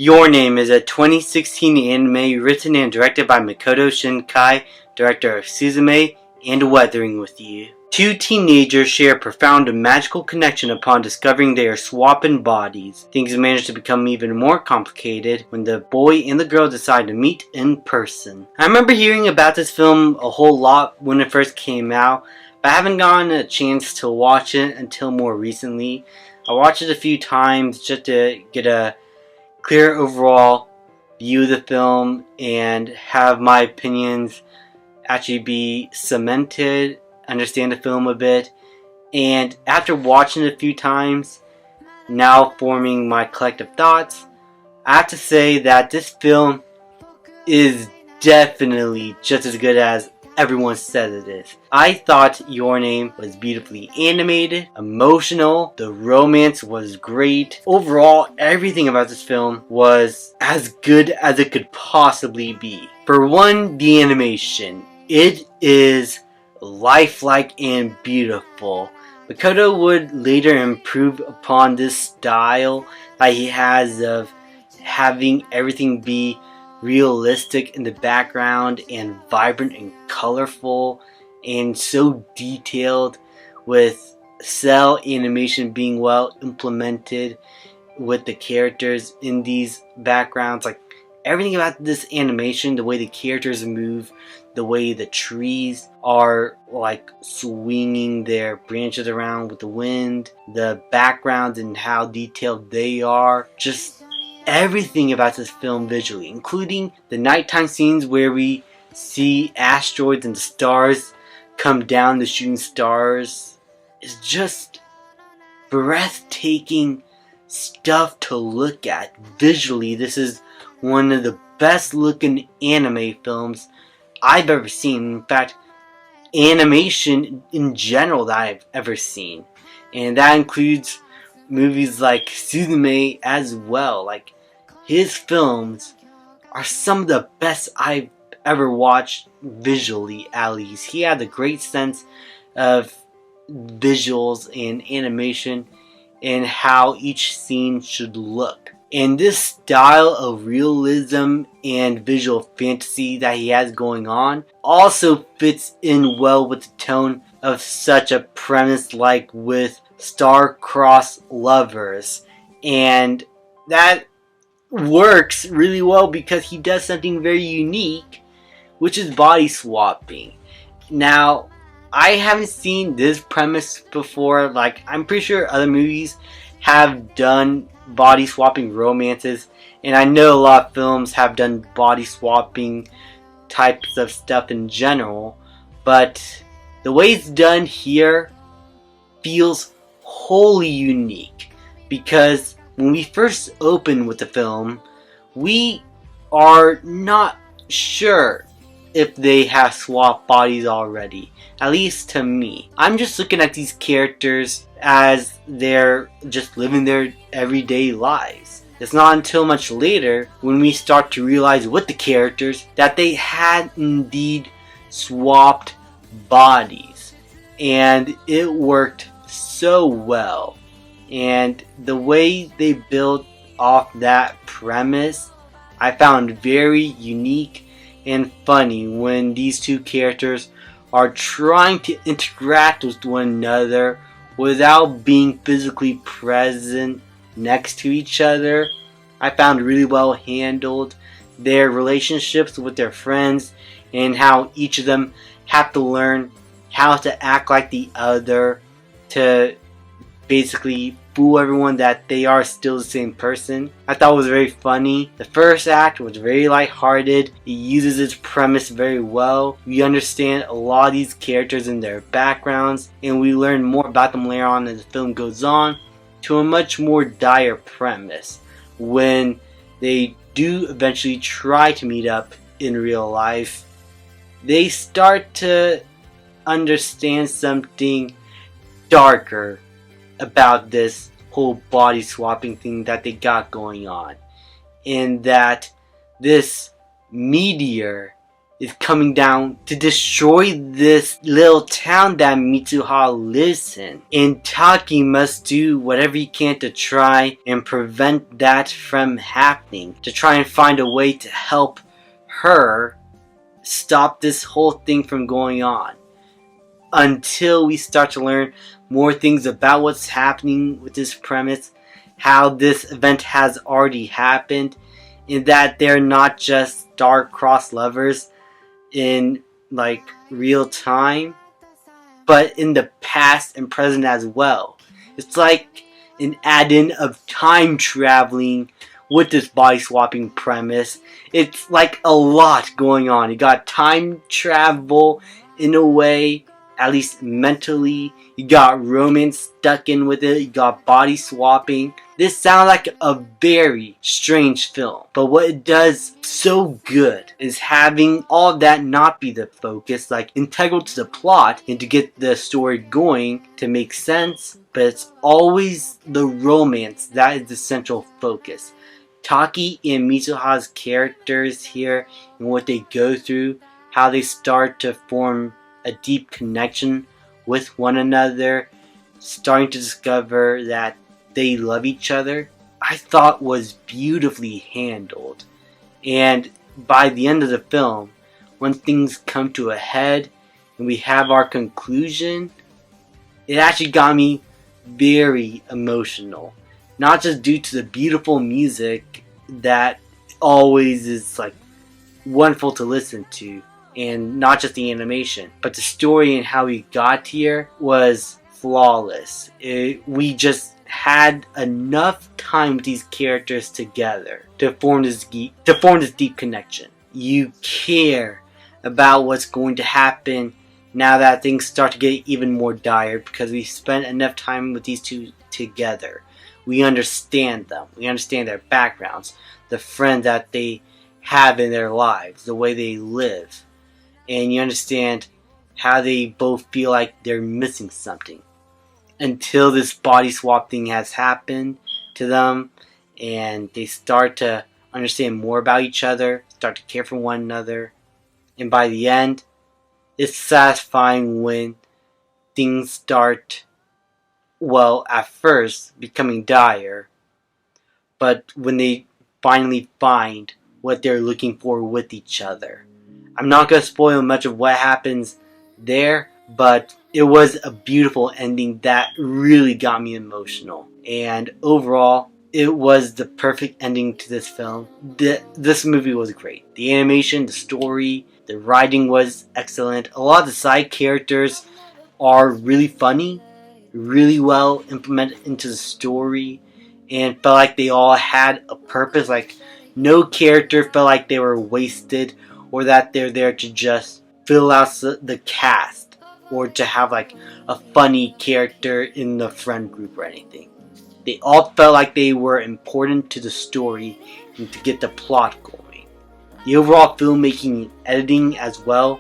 Your Name is a 2016 anime written and directed by Makoto Shinkai, director of Suzume and Weathering With You. Two teenagers share a profound and magical connection upon discovering they are swapping bodies. Things manage to become even more complicated when the boy and the girl decide to meet in person. I remember hearing about this film a whole lot when it first came out, but I haven't gotten a chance to watch it until more recently. I watched it a few times just to get a clear overall view of the film and have my opinions actually be cemented, understand the film a bit, and after watching it a few times, now forming my collective thoughts, I have to say that this film is definitely just as good as everyone says it is. I thought Your Name was beautifully animated, emotional, the romance was great. Overall, everything about this film was as good as it could possibly be. For one, the animation. It is lifelike and beautiful. Makoto would later improve upon this style that he has of having everything be realistic in the background and vibrant and colorful and so detailed, with cell animation being well implemented with the characters in these backgrounds. Like, everything about this animation, the way the characters move, the way the trees are like swinging their branches around with the wind, the backgrounds and how detailed they are, just everything about this film visually, including the nighttime scenes where we see asteroids and stars come down, the shooting stars, is just breathtaking stuff to look at visually. This is one of the best looking anime films I've ever seen. In fact, animation in general that I've ever seen. And that includes movies like Suzume as well. Like, his films are some of the best I've ever watched visually, at least. He had a great sense of visuals and animation and how each scene should look. And this style of realism and visual fantasy that he has going on also fits in well with the tone of such a premise like with star-crossed lovers. And that works really well because he does something very unique, which is body swapping. Now, I haven't seen this premise before. Like, I'm pretty sure other movies have done body swapping romances, and I know a lot of films have done body swapping types of stuff in general, but the way it's done here feels wholly unique, because when we first open with the film, we are not sure if they have swapped bodies already. At least to me. I'm just looking at these characters as they're just living their everyday lives. It's not until much later when we start to realize with the characters that they had indeed swapped bodies. And it worked so well. And the way they built off that premise, I found very unique and funny when these two characters are trying to interact with one another without being physically present next to each other. I found really well handled. Their relationships with their friends and how each of them have to learn how to act like the other to basically fool everyone that they are still the same person. I thought it was very funny. The first act was very lighthearted. It uses its premise very well. We understand a lot of these characters and their backgrounds, and we learn more about them later on as the film goes on, to a much more dire premise when they do eventually try to meet up in real life. They start to understand something darker about this whole body swapping thing that they got going on, and that this meteor is coming down to destroy this little town that Mitsuha lives in. And Taki must do whatever he can to try and prevent that from happening. To try and find a way to help her stop this whole thing from going on. Until we start to learn more things about what's happening with this premise. How this event has already happened. And that they're not just star-crossed lovers in like real time, but in the past and present as well. It's like an add-in of time traveling with this body swapping premise. It's like a lot going on. You got time travel in a way, at least mentally. You got romance stuck in with it. You got body swapping. This sounds like a very strange film. But what it does so good is having all of that not be the focus, like integral to the plot and to get the story going to make sense. But it's always the romance that is the central focus. Taki and Mitsuha's characters here and what they go through, how they start to form a deep connection with one another, starting to discover that they love each other, I thought was beautifully handled. And by the end of the film, when things come to a head and we have our conclusion, it actually got me very emotional. Not just due to the beautiful music that always is like wonderful to listen to, and not just the animation, but the story and how we got here was flawless. We just had enough time with these characters together to form this deep connection. You care about what's going to happen now that things start to get even more dire, because we spent enough time with these two together. We understand them. We understand their backgrounds, the friends that they have in their lives, the way they live. And you understand how they both feel like they're missing something. Until this body swap thing has happened to them, and they start to understand more about each other, start to care for one another. And by the end, it's satisfying when things start, well, at first becoming dire, but when they finally find what they're looking for with each other. I'm not going to spoil much of what happens there, but it was a beautiful ending that really got me emotional. And overall, it was the perfect ending to this film. This movie was great. The animation, the story, the writing was excellent. A lot of the side characters are really funny, really well implemented into the story, and felt like they all had a purpose. Like, no character felt like they were wasted, or that they're there to just fill out the cast, or to have like a funny character in the friend group or anything. They all felt like they were important to the story and to get the plot going. The overall filmmaking and editing as well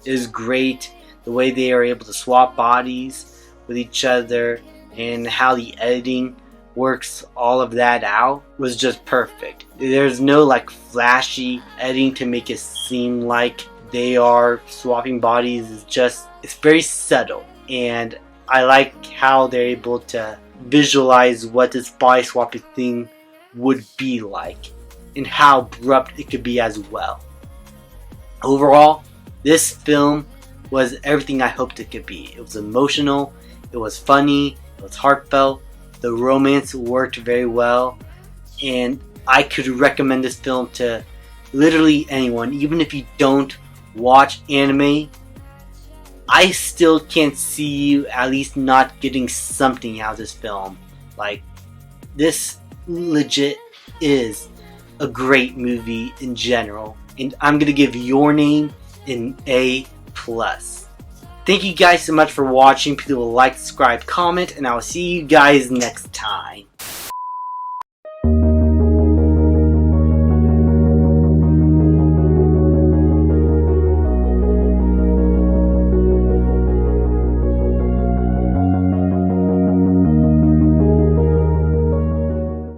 is great. The way they are able to swap bodies with each other and how the editing works all of that out was just perfect. There's no like flashy editing to make it seem like they are swapping bodies. It's very subtle, and I like how they're able to visualize what this body swapping thing would be like and how abrupt it could be as well. Overall, this film was everything I hoped it could be. It was emotional, it was funny, it was heartfelt. The romance worked very well, and I could recommend this film to literally anyone. Even if you don't watch anime, I still can't see you at least not getting something out of this film. Like, this legit is a great movie in general, and I'm gonna give Your Name an A+. Thank you guys so much for watching. Please like, subscribe, comment, and I will see you guys next time.